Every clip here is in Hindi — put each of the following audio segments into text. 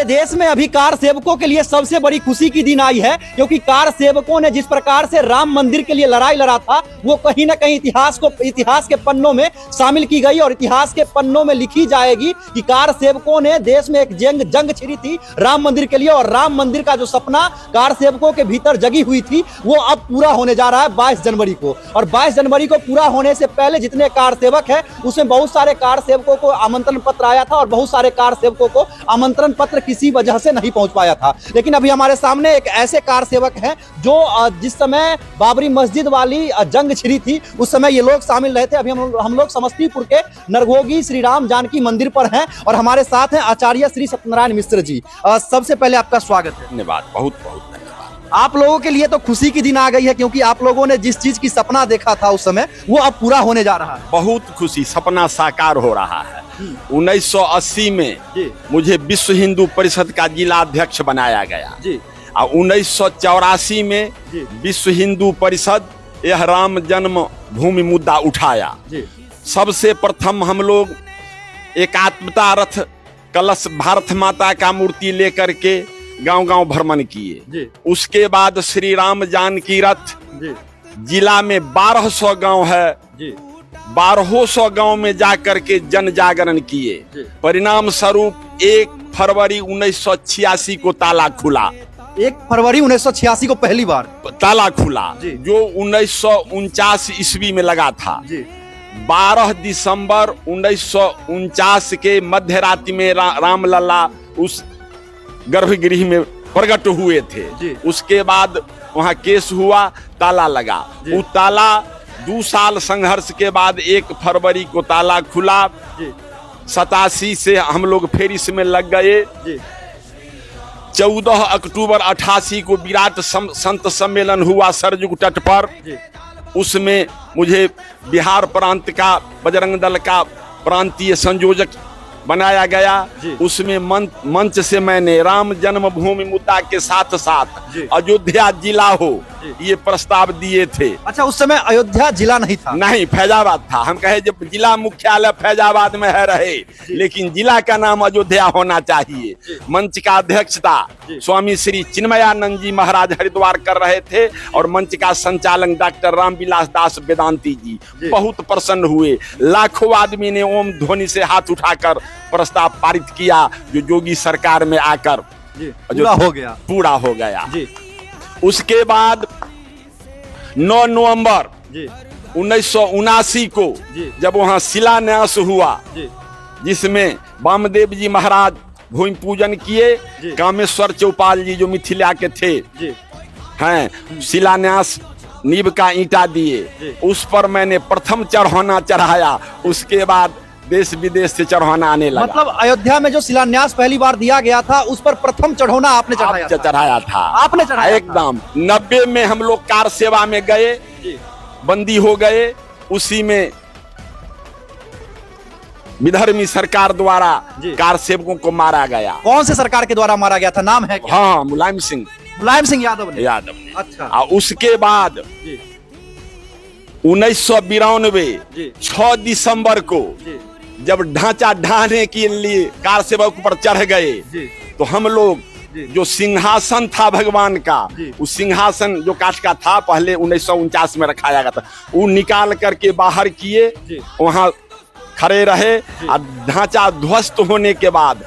देश में अभी कार सेवकों के लिए सबसे बड़ी खुशी की दिन आई है, क्योंकि कार सेवकों ने जिस प्रकार से राम मंदिर के लिए लड़ाई लड़ा था वो कहीं ना कहीं इतिहास के पन्नों में शामिल की गई और इतिहास के पन्नों में लिखी जाएगी कि कार सेवकों ने देश में एक जंग छिड़ी थी राम मंदिर के लिए, और राम मंदिर का जो सपना कार सेवकों के भीतर जगी हुई थी वो अब पूरा होने जा रहा है 22 जनवरी को। और 22 जनवरी को पूरा होने से पहले जितने कार सेवक हैं उसमें बहुत सारे कार सेवकों को आमंत्रण पत्र आया था और बहुत सारे कार सेवकों को आमंत्रण पत्र किसी वजह से नहीं पहुंच पाया था। लेकिन अभी हमारे सामने एक ऐसे कार सेवक हैं जो जिस समय बाबरी मस्जिद वाली जंग छिड़ी थी उस समय ये लोग शामिल रहे थे। अभी हम लोग समस्तीपुर के नरघोघी श्री राम जानकी मंदिर पर हैं और हमारे साथ हैं आचार्य श्री सत्यनारायण मिश्र जी। सबसे पहले आपका स्वागत है। धन्यवाद, बहुत बहुत धन्यवाद। आप लोगों के लिए तो खुशी की दिन आ गई है, क्योंकि आप लोगों ने जिस चीज की सपना देखा था उस समय वो अब पूरा होने जा रहा है। बहुत खुशी, सपना साकार हो रहा है। 1980 में मुझे विश्व हिंदू परिषद का जिला अध्यक्ष बनाया गया और 1984 में विश्व हिंदू परिषद यह राम जन्म भूमि मुद्दा उठाया। सबसे प्रथम हम लोग एकात्मता रथ कलश भारत माता का मूर्ति लेकर के गांव-गांव भ्रमण किए। उसके बाद श्री राम जानकी रथ जिला में 1200 गांव है, 1200 गांव में जाकर के जन जागरण किए। परिणाम स्वरूप 1 फरवरी 1986 को ताला खुला। 1 फरवरी 1986 को पहली बार ताला खुला, जो 1949 ईस्वी में लगा था। 12 दिसंबर 1949 के मध्य रात्रि में रामलला उस गर्भगृह में प्रकट हुए थे। उसके बाद वहां केस हुआ, ताला लगा। वो ताला 2 साल संघर्ष के बाद 1 फरवरी को ताला खुला। 87 से हम लोग फिर इसमें लग गए। 14 अक्टूबर 88 को विराट संत सम्मेलन हुआ सरयुग तट पर। उसमें मुझे बिहार प्रांत का बजरंग दल का प्रांतीय संयोजक बनाया गया। उसमें मंच से मैंने राम जन्मभूमि मुद्दा के साथ साथ अयोध्या जिला हो ये प्रस्ताव दिए थे। अच्छा, उस समय अयोध्या जिला नहीं था? नहीं, फैजाबाद था। हम कहे जब जिला मुख्यालय फैजाबाद में है रहे, लेकिन जिला का नाम अयोध्या होना चाहिए। मंच का अध्यक्षता स्वामी श्री चिन्मयानंद जी महाराज हरिद्वार कर रहे थे और मंच का संचालन डॉक्टर रामविलास दास वेदांती जी। बहुत प्रसन्न हुए। लाखों आदमी ने ओम ध्वनि से हाथ उठाकर प्रस्ताव पारित किया, जो योगी सरकार में आकर पूरा हो गया। उसके बाद 9 नवंबर 1979 को जब वहां शिलान्यास हुआ, जिसमें वामदेव जी महाराज भूमि पूजन किए, कामेश्वर चौपाल जी जो मिथिला के थे हैं शिलान्यास नींव का ईंटा दिए। उस पर मैंने प्रथम चढ़ाना चढ़ाया। उसके बाद देश विदेश से चढ़ाना आने लगा। मतलब अयोध्या में जो शिलान्यास पहली बार दिया गया था उस पर प्रथम चढ़ाना आपने चढ़ाया था। आपने चढ़ाया एकदम। 90 में हम लोग कार सेवा में गए, बंदी हो गए। उसी में विधर्मी सरकार द्वारा कार सेवकों को मारा गया। कौन से सरकार के द्वारा मारा गया था, नाम है क्या? हाँ, मुलायम सिंह यादव ने। अच्छा। और उसके बाद 1992 6 दिसंबर को जब ढांचा ढाने के लिए कार सेवक पर चढ़ गए, तो हम लोग जो सिंहासन था भगवान का, उस सिंहासन जो काठ का था पहले 1949 में रखाया गया था, वो निकाल करके बाहर किए, वहां खड़े रहे। और ढांचा ध्वस्त होने के बाद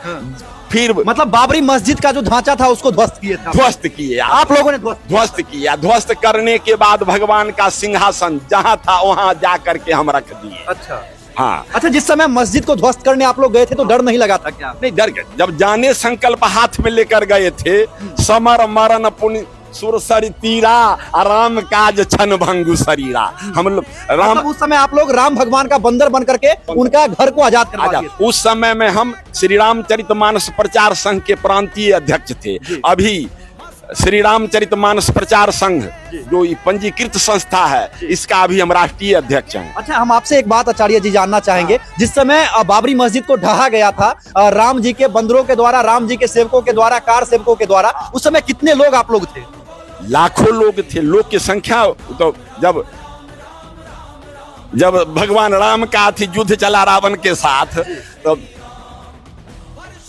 फिर मतलब बाबरी मस्जिद का जो ढांचा था उसको ध्वस्त किए आप लोगों ने ध्वस्त किया। ध्वस्त करने के बाद भगवान का सिंहासन जहां था वहां जा करके हम रख दिए। अच्छा। हाँ। अच्छा, जिस समय मस्जिद को ध्वस्त करने आप लोग गए थे तो डर नहीं लगा था क्या? नहीं, डर गए। जब जाने संकल्प हाथ में लेकर गए थे, समर मरण पुण्य सुर सरी तीरा, राम काज छन भंगु शरीरा। हम लोग राम मतलब उस समय आप लोग राम भगवान का बंदर बन करके उनका घर को आजाद करवा दिए। उस समय में हम श्री रामचरितमानस प्रचार संघ के प्रांतीय अध्यक्ष थे। अभी श्री रामचरितमानस प्रचार संघ जो पंजीकृत संस्था है, इसका अभी हम राष्ट्रीय अध्यक्ष हैं। अच्छा, हम आपसे एक बात आचार्य जी जानना चाहेंगे। जिस समय बाबरी मस्जिद को ढहा गया था राम जी के बंदरों के द्वारा, राम जी के सेवकों के द्वारा, कार सेवकों के द्वारा, उस समय कितने लोग आप लोग थे? लाखों लोग थे। लोग की संख्या तो जब भगवान राम का युद्ध चला रावण के साथ, तो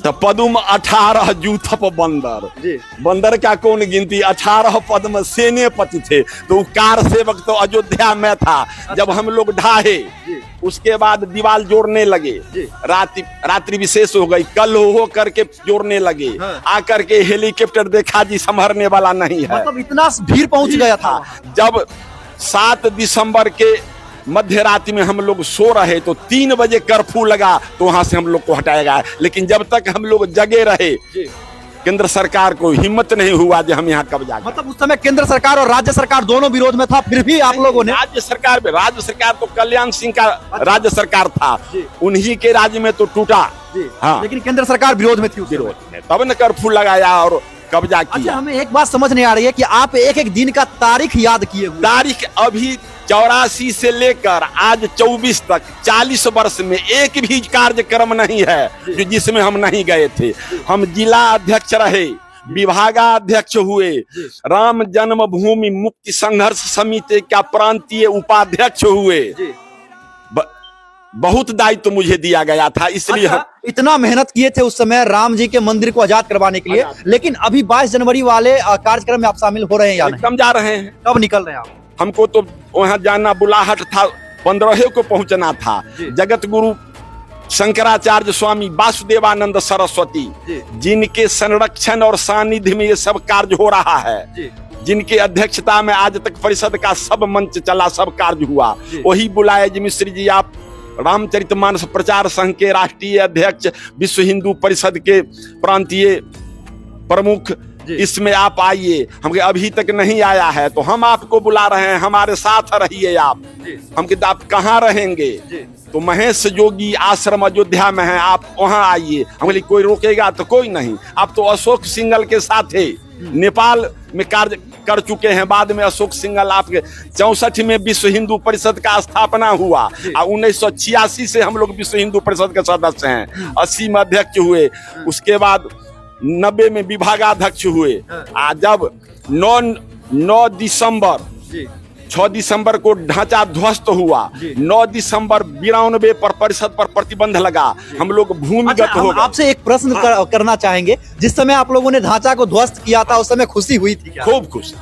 तो पदुम 18 जूथप बंदर। जी। बंदर का कौन गिनती, 18 पद्म सेनापति थे। तो वो कार सेवक तो अयोध्या में था। जब हम लोग ढाहे उसके बाद दीवार जोड़ने लगे, रात्रि विशेष हो गई, कल हो करके जोड़ने लगे। आकर के हेलीकॉप्टर देखा जी संभरने वाला नहीं है, मतलब इतना भीड़ पहुंच गया था। जब 7 दिसंबर के मध्य रात्रि में हम लोग सो रहे तो 3 बजे कर्फ्यू लगा तो वहां से हम लोग को हटाया गया। लेकिन जब तक हम लोग जगे रहे केंद्र सरकार को हिम्मत नहीं हुआ जो हम यहाँ कब्जा करें। मतलब उस समय केंद्र सरकार और राज्य सरकार दोनों विरोध में था, फिर भी आप लोगों ने राज्य सरकार तो कल्याण सिंह का राज्य सरकार था, उन्हीं के राज्य में तो टूटा। हाँ, लेकिन केंद्र सरकार विरोध में थी, विरोध में, तब न कर्फ्यू लगाया और कब्जा किया। अच्छा, हमें एक बात समझ नहीं आ रही है कि आप एक एक दिन का तारीख याद किए हुए। तारीख अभी 84 से लेकर आज 24 तक 40 वर्ष में एक भी कार्यक्रम नहीं है जो जिसमें हम नहीं गए थे। हम जिला अध्यक्ष रहे, विभागाध्यक्ष हुए, राम जन्मभूमि मुक्ति संघर्ष समिति का प्रांतीय उपाध्यक्ष हुए। बहुत दायित्व मुझे दिया गया था, इसलिए अच्छा, इतना मेहनत किए थे उस समय राम जी के मंदिर को आजाद करवाने के लिए। लेकिन अभी 22 जनवरी वाले कार्यक्रम में आप शामिल हो रहे हैं या नहीं? एकदम जा रहे हैं। कब निकल रहे हैं आप? हमको तो वहां जाना बुलाहट था, 15 को पहुंचना था। जगत गुरु शंकराचार्य स्वामी वासुदेवानंद सरस्वती जिनके संरक्षण और सानिध्य में ये सब कार्य हो रहा है, जिनके अध्यक्षता में आज तक परिषद का सब मंच चला, सब कार्य हुआ, वही बुलाए जी मिश्र जी आप रामचरितमानस प्रचार संघ के राष्ट्रीय अध्यक्ष, विश्व हिंदू परिषद के प्रांतीय प्रमुख, इसमें आप आइए। हम अभी तक नहीं आया है तो हम आपको बुला रहे हैं, हमारे साथ रहिए आप। हम कहते आप कहाँ रहेंगे? तो महेश जोगी आश्रम अयोध्या में है, आप वहाँ आइए। हम बोले कोई रोकेगा तो कोई नहीं। आप तो अशोक सिंघल के साथ है, नेपाल में कार्य कर चुके हैं। बाद में अशोक सिंघल आपके 64 में विश्व हिंदू परिषद का स्थापना हुआ और 1986 से हम लोग विश्व हिंदू परिषद के सदस्य हैं। 80 में अध्यक्ष हुए, उसके बाद 90 में विभागाध्यक्ष हुए। जब 9 दिसंबर 6 दिसंबर को ढांचा ध्वस्त हुआ, 9 दिसंबर 92 पर परिषद पर प्रतिबंध लगा, हम लोग भूमिगत हो गए। आपसे एक प्रश्न करना चाहेंगे, जिस समय आप लोगों ने ढांचा को ध्वस्त किया था उस समय खुशी हुई थी क्या? खूब खुशी।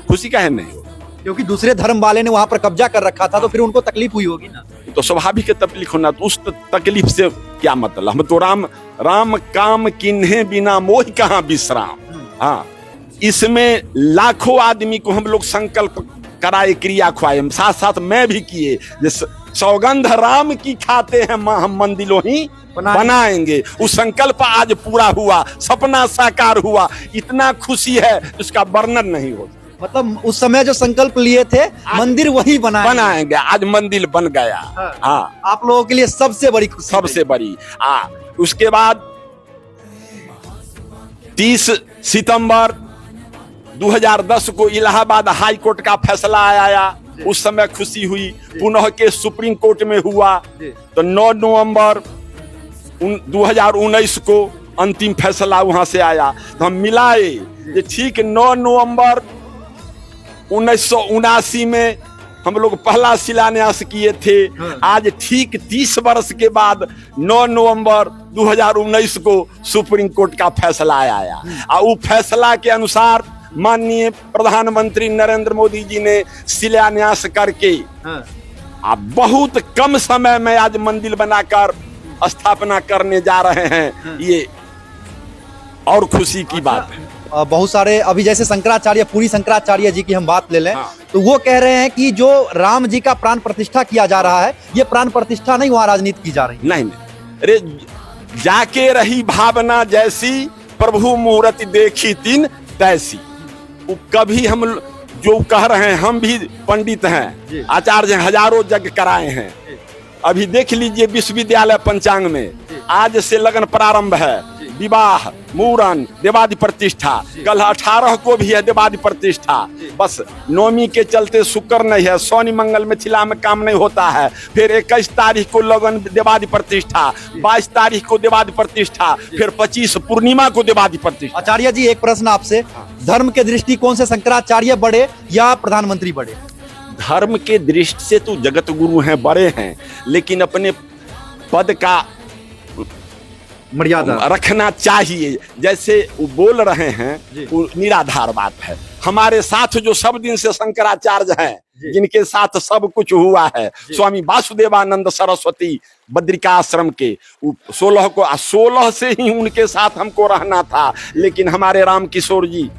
खुशी काहे नहीं हो, क्योंकि दूसरे धर्म वाले ने वहां पर कब्जा कर रखा था, तो फिर उनको तकलीफ हुई होगी ना। तो स्वाभाविक तकलीफ होना, तो उस तकलीफ से क्या मतलब? हम तो राम काम किन्हे बिना मोह कहाँ विश्राम। हाँ, इसमें लाखों आदमी को हम लोग संकल्प कराए, क्रिया खुआए, साथ साथ मैं भी किए। जैसे सौगंध राम की खाते हैं हम मंदिरों ही बनाएंगे। उस संकल्प आज पूरा हुआ, सपना साकार हुआ, इतना खुशी है उसका वर्णन नहीं होता। मतलब उस समय जो संकल्प लिए थे मंदिर वही बनाएंगे, आज मंदिर बन गया। हाँ, आप लोगों के लिए सबसे बड़ी खुशी, सबसे बड़ी। उसके बाद 30 सितंबर 2010 को इलाहाबाद हाई कोर्ट का फैसला आया, उस समय खुशी हुई। पुनः के सुप्रीम कोर्ट में हुआ तो 9 नवंबर 2019 को अंतिम फैसला वहां से आया। तो हम मिलाए ये ठीक 9 नवंबर 1979 में हम लोग पहला शिलान्यास किए थे। आज ठीक 30 वर्ष के बाद 9 नवंबर 2019 को सुप्रीम कोर्ट का फैसला आया और वो फैसला के अनुसार माननीय प्रधानमंत्री नरेंद्र मोदी जी ने शिलान्यास करके बहुत कम समय में आज मंदिर बनाकर स्थापना करने जा रहे हैं। ये और खुशी की बात है। बहुत सारे अभी जैसे शंकराचार्य, पूरी शंकराचार्य जी की हम बात ले लें तो वो कह रहे हैं कि जो राम जी का प्राण प्रतिष्ठा किया जा रहा है, ये प्राण प्रतिष्ठा नहीं, वहाँ राजनीति की जा रही। नहीं, अरे जाके रही भावना जैसी, प्रभु मुहूर्त देखी तीन तैसी। कभी हम जो कह रहे हैं, हम भी पंडित हैं, आचार्य हजारों यज्ञ कराए हैं। अभी देख लीजिए विश्वविद्यालय पंचांग में आज से लगन प्रारंभ है, विवाह, मूरन, देवादि प्रतिष्ठा। कल 18 को भी है देवादि प्रतिष्ठा। बस नवमी के चलते शुक्र नहीं है, शनि मंगल मिथिला में काम नहीं होता है। फिर 21 तारीख को लगन देवादि प्रतिष्ठा, 22 तारीख को देवादि प्रतिष्ठा, फिर 25 पूर्णिमा को देवादि प्रतिष्ठा। आचार्य जी, एक प्रश्न आपसे, धर्म के दृष्टिकोण से शंकराचार्य बड़े या प्रधानमंत्री बड़े? धर्म के दृष्टि से तो जगत गुरु हैं, बड़े हैं, लेकिन अपने पद का मर्यादा रखना चाहिए। जैसे वो बोल रहे हैं वो निराधार बात है। हमारे साथ जो सब दिन से शंकराचार्य हैं, जिनके साथ सब कुछ हुआ है, स्वामी वासुदेवानंद सरस्वती बद्रिकाश्रम के 16 से ही उनके साथ हमको रहना था। लेकिन हमारे राम किशोर जी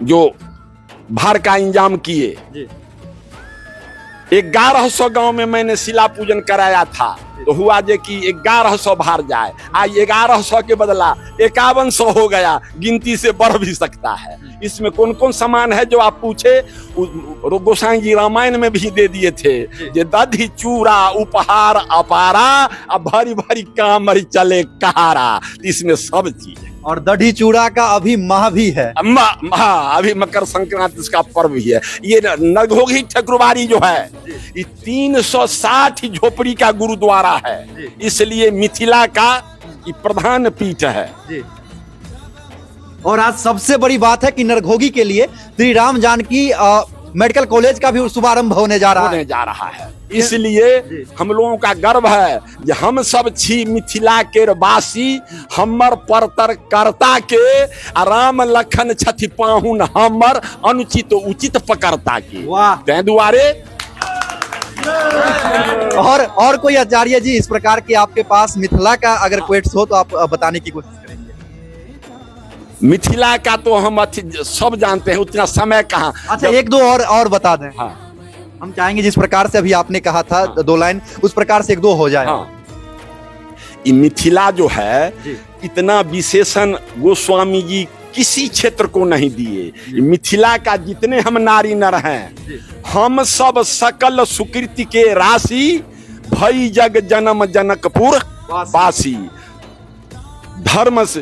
जो भार का इंतजाम किए, 1100 गांव में मैंने शिला पूजन कराया था, तो हुआ जे कि 1100 भार जाए। आज 1100 के बदला 5100 हो गया, गिनती से बढ़ भी सकता है। इसमें कौन कौन सामान है जो आप पूछे, गोसाई जी रामायण में भी दे दिए थे, जे दधी चूड़ा उपहार अपारा, अब भारी भारी कामर चले कहारा। इसमें सब चीज है। और दही चूड़ा का अभी माह भी है। अभी मकर संक्रांति इसका पर्व भी है। ये नगहोगी ठकुरबाड़ी जो है, ये 360 झोपड़ी का गुरुद्वारा है, इसलिए मिथिला का ये प्रधान पीठ है। और आज सबसे बड़ी बात है कि नरघोगी के लिए श्री राम जानकी मेडिकल कॉलेज का भी शुभारंभ होने जा रहा है। इसलिए हम लोगों का गर्व है कि हम सब छी मिथिला के वासी, हमर परतर करता के राम लखन छथि पाहुन हमर, अनुचित उचित पकड़ता के। तै दुआरे और कोई आचार्य जी इस प्रकार के आपके पास मिथिला का अगर क्वेट्स हो तो आप बताने की कोशिश करेंगे। मिथिला का तो हम सब जानते हैं, उतना समय कहाँ। अच्छा, एक दो और बता दें। हाँ। हम चाहेंगे जिस प्रकार से अभी आपने कहा था 2 लाइन, उस प्रकार से 1-2 हो जाए। हाँ। ये मिथिला जो है, इतना विशेषण गोस्वामी जी किसी क्षेत्र को नहीं दिए। मिथिला का जितने हम नारी नर हैं, हम सब सकल सुकृति के राशि, भई जग जन्म जनकपुर वासी। धर्म से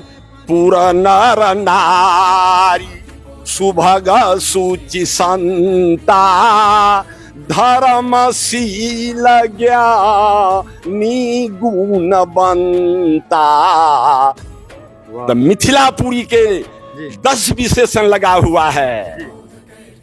पूरा नर नारी, सुभग सुचि संता, धर्मशील ज्ञानी गुणवंता। तो मिथिलापुरी के 10 विशेषण लगा हुआ है।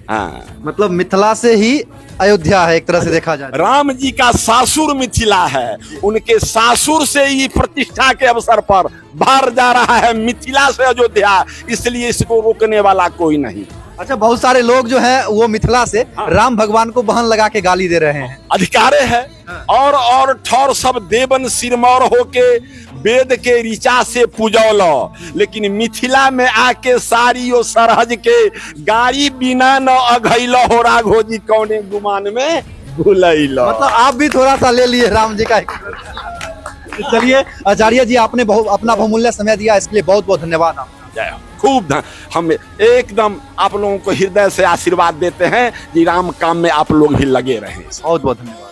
हाँ। मतलब मिथिला से ही अयोध्या है एक तरह से देखा जाए। राम जी का सासुर मिथिला है, उनके सासुर से ही प्रतिष्ठा के अवसर पर बाहर जा रहा है मिथिला से अयोध्या, इसलिए इसको रोकने वाला कोई नहीं। अच्छा, बहुत सारे लोग जो हैं वो मिथिला से राम भगवान को बहन लगा के गाली दे रहे हैं। अधिकारे है। और ठौर सब देवन सिरमौर होके वेद के ऋचा से पूजौलो, लेकिन मिथिला में आके सारी ओ सरहज के गाड़ी बिना न अघैलो हो राघो जी कौने गुमान में भूलैलो। मतलब आप भी थोड़ा सा ले लिए राम जी का। चलिए आचार्य जी, आपने अपना बहुमूल्य समय दिया, इसके लिए बहुत बहुत धन्यवाद। खूब हम एकदम आप लोगों को हृदय से आशीर्वाद देते हैं कि राम काम में आप लोग भी लगे रहें। बहुत बहुत धन्यवाद।